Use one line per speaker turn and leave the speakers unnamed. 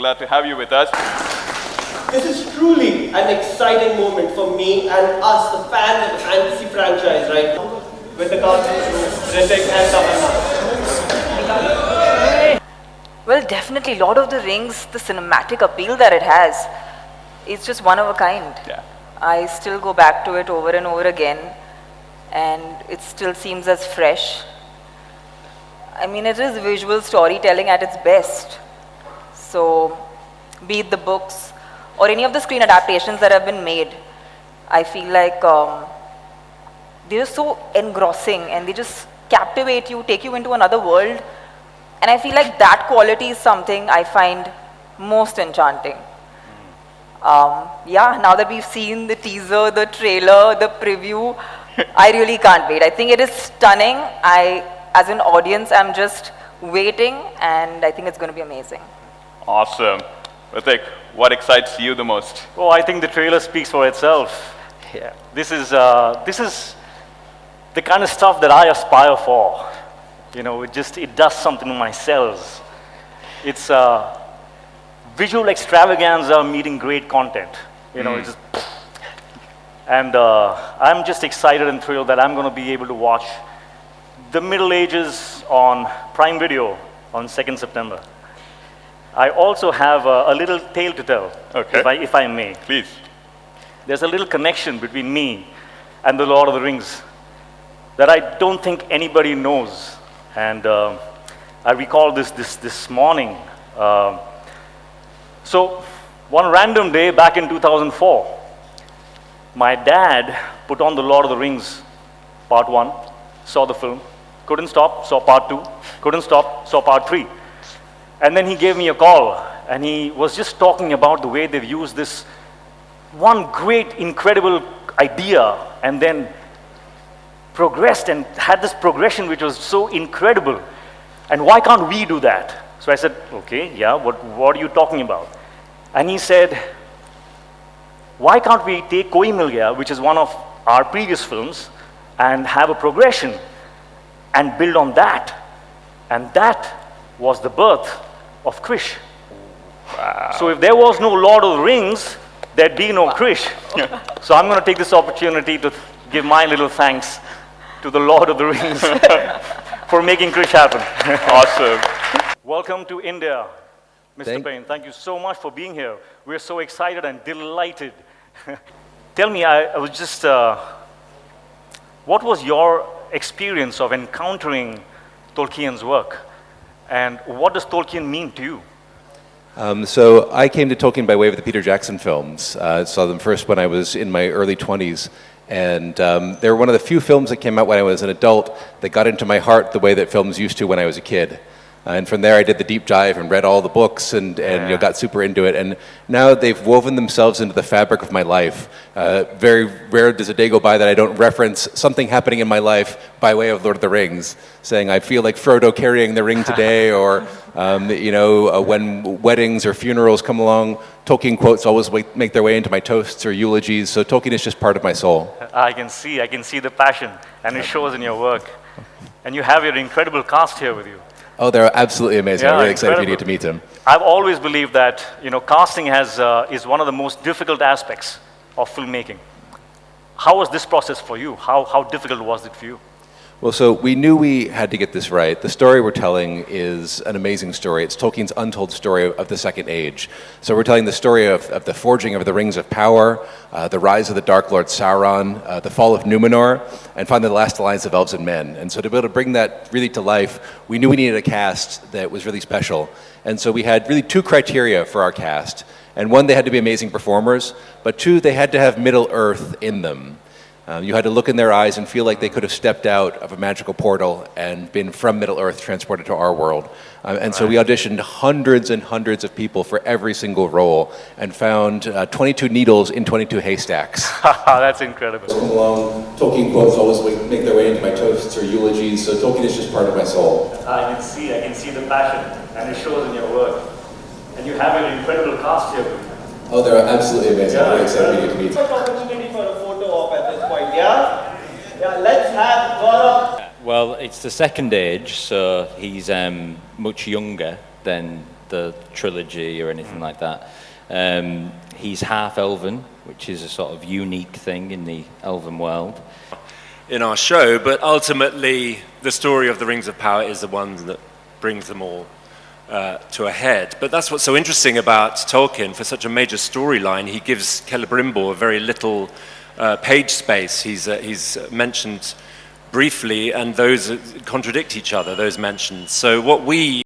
glad to have you with us.
This is truly an exciting moment for me and us, the fans of the fantasy franchise, right? With the cast of Hrithik and Tamannaah.
Well, definitely, Lord of the Rings, the cinematic appeal that it has, it's just one of a kind.
Yeah.
I still go back to it over and over again, and it still seems as fresh. I mean, it is visual storytelling at its best. So, be it the books or any of the screen adaptations that have been made, I feel like they're so engrossing and they just captivate you, take you into another world. And I feel like that quality is something I find most enchanting. Yeah, now that we've seen the teaser, the trailer, the preview, I really can't wait. I think it is stunning. As an audience, I'm just waiting, and I think it's going to be amazing.
Awesome. Hrithik, what excites you the most?
Oh, I think the trailer speaks for itself. Yeah. This is the kind of stuff that I aspire for. You know, it does something to my cells. It's visual extravaganza meeting great content. You know, and I'm just excited and thrilled that I'm going to be able to watch The Middle Ages on Prime Video on 2nd September. I also have a little tale to tell, if I may.
Please.
There's a little connection between me and the Lord of the Rings that I don't think anybody knows. And I recall this morning. So one random day back in 2004, my dad put on the Lord of the Rings Part 1, saw the film, couldn't stop, saw Part 2, couldn't stop, saw Part 3. And then he gave me a call, and he was just talking about the way they've used this one great, incredible idea, and then progressed and had this progression which was so incredible. And why can't we do that? So I said, okay, yeah, what are you talking about? And he said, why can't we take Koi Mil Gaya, which is one of our previous films, and have a progression and build on that? And that was the birth of Krish.
Wow.
So if there was no Lord of the Rings, there'd be no Krish. So I'm going to take this opportunity to give my little thanks to the Lord of the Rings for making Krish happen.
Awesome.
Welcome to India, Mr. Payne. Thank you so much for being here. We're so excited and delighted. Tell me, I was just, what was your experience of encountering Tolkien's work? And what does Tolkien mean to you?
So I came to Tolkien by way of the Peter Jackson films. I saw them first when I was in my early 20s. And they were one of the few films that came out when I was an adult that got into my heart the way that films used to when I was a kid. And from there I did the deep dive and read all the books and you know, got super into it. And now they've woven themselves into the fabric of my life. Very rare does a day go by that I don't reference something happening in my life by way of Lord of the Rings, saying I feel like Frodo carrying the ring today, or you know, when weddings or funerals come along, Tolkien quotes always make their way into my toasts or eulogies. So Tolkien is just part of my soul.
I can see the passion, and it shows in your work. And you have your incredible cast here with you.
Oh, they're absolutely amazing.
Yeah,
I'm really excited for you to
incredible.
get to meet them.
I've always believed that, you know, casting is one of the most difficult aspects of filmmaking. How was this process for you? How difficult was it for you?
Well, so we knew we had to get this right. The story we're telling is an amazing story. It's Tolkien's untold story of the Second Age. So we're telling the story of the forging of the Rings of Power, the rise of the Dark Lord Sauron, the fall of Numenor, and finally the last alliance of elves and men. And so to be able to bring that really to life, we knew we needed a cast that was really special. And so we had really two criteria for our cast. And one, they had to be amazing performers, but two, they had to have Middle-earth in them. You had to look in their eyes and feel like they could have stepped out of a magical portal and been from Middle-earth transported to our world. And so we auditioned hundreds and hundreds of people for every single role and found 22 needles in 22 haystacks.
That's incredible.
Come along, Tolkien quotes always make their way into my toasts or eulogies, so Tolkien is just part of my soul.
I can see the passion, and it shows in your work. And you have an incredible cast here.
Oh, they're absolutely amazing. I'm really excited to meet.
Opportunity for a photo op at this point, yeah? Yeah, let's have Gaurav.
Well, it's the Second Age, so he's much younger than the trilogy or anything like that. He's half elven, which is a sort of unique thing in the elven world.
In our show, but ultimately the story of the Rings of Power is the one that brings them all to a head. But that's what's so interesting about Tolkien. For such a major storyline, he gives Celebrimbor very little page space. He's mentioned briefly, and those contradict each other, those mentions. So what we